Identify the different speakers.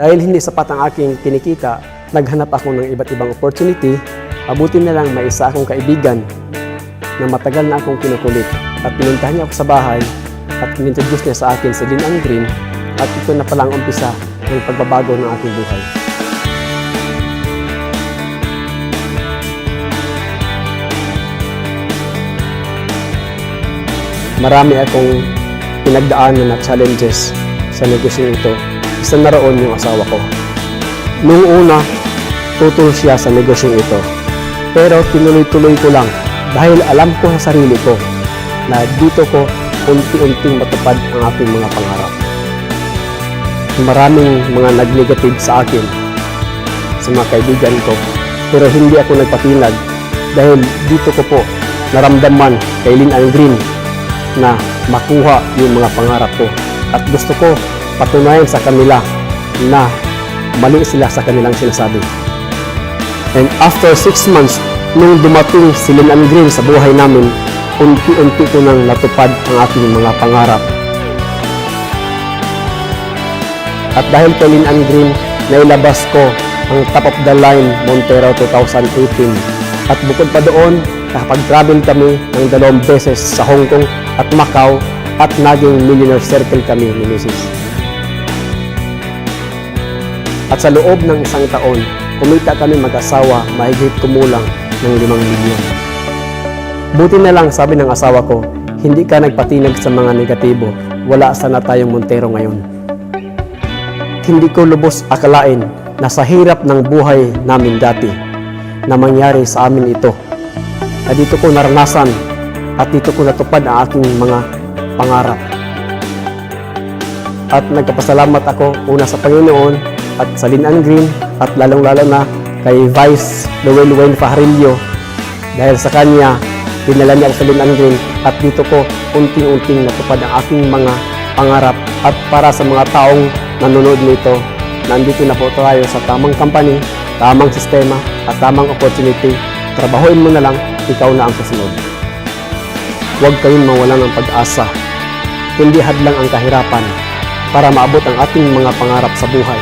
Speaker 1: Dahil hindi sapat ang aking kinikita, naghanap ako ng iba't ibang opportunity. Mabuti na lang may isa akong kaibigan na matagal na akong kinukulit at pinuntahan niya ako sa bahay at inintroduce niya sa akin si Lynn Ann Green at ito na palang umpisa ng pagbabago ng aking buhay. Marami akong pinagdaanan na challenges sa negosyong ito. Isa na roon yung asawa ko. Noong una, tutol siya sa negosyong ito. Pero tinuloy-tuloy ko lang dahil alam ko sa sarili ko na dito ko unti-unting matupad ang aking mga pangarap. Maraming mga nag-negative sa akin, sa mga kaibigan ko, pero hindi ako nagpatinag dahil dito ko po naramdaman kay Lynn Ann Green na makuha yung mga pangarap ko at gusto ko patunayan sa kanila na mali sila sa kanilang sinasabi. And after 6 months, nung dumating si Lynn Ann Green sa buhay namin, unti-unti ko nang natupad ang aking mga pangarap. At dahil kay Lynn Ann Green, nailabas ko ang Top of the Line Montero 2018. At bukod pa doon, nakapag-travel kami ng 2 beses sa Hong Kong at Macau at naging millionaire circle kami ni Mrs. At sa loob ng 1 taon, kumita kami mag-asawa mahigit kumulang ng 5 milyon. Buti na lang, sabi ng asawa ko, hindi ka nagpatinag sa mga negatibo, wala sana tayong Montero ngayon. Hindi ko lubos akalain na sa hirap ng buhay namin dati na mangyari sa amin ito. Na dito ko naranasan at dito ko natupad ang aking mga pangarap. At nagpapasalamat ako una sa Panginoon at sa Lynn Ann Green at lalong-lalo na kay Vice Noel Wayne Fajarillo dahil sa kanya dinala niya ako sa Lynn Ann Green at dito ko unting-unting natupad ang aking mga pangarap. At para sa mga taong nanonood nito, nandito na po tayo sa tamang company, tamang sistema at tamang opportunity. Trabahuin mo na lang, ikaw na ang kasunod. Huwag kayong mawalan ng pag-asa. Hindi hadlang ang kahirapan para maabot ang ating mga pangarap sa buhay.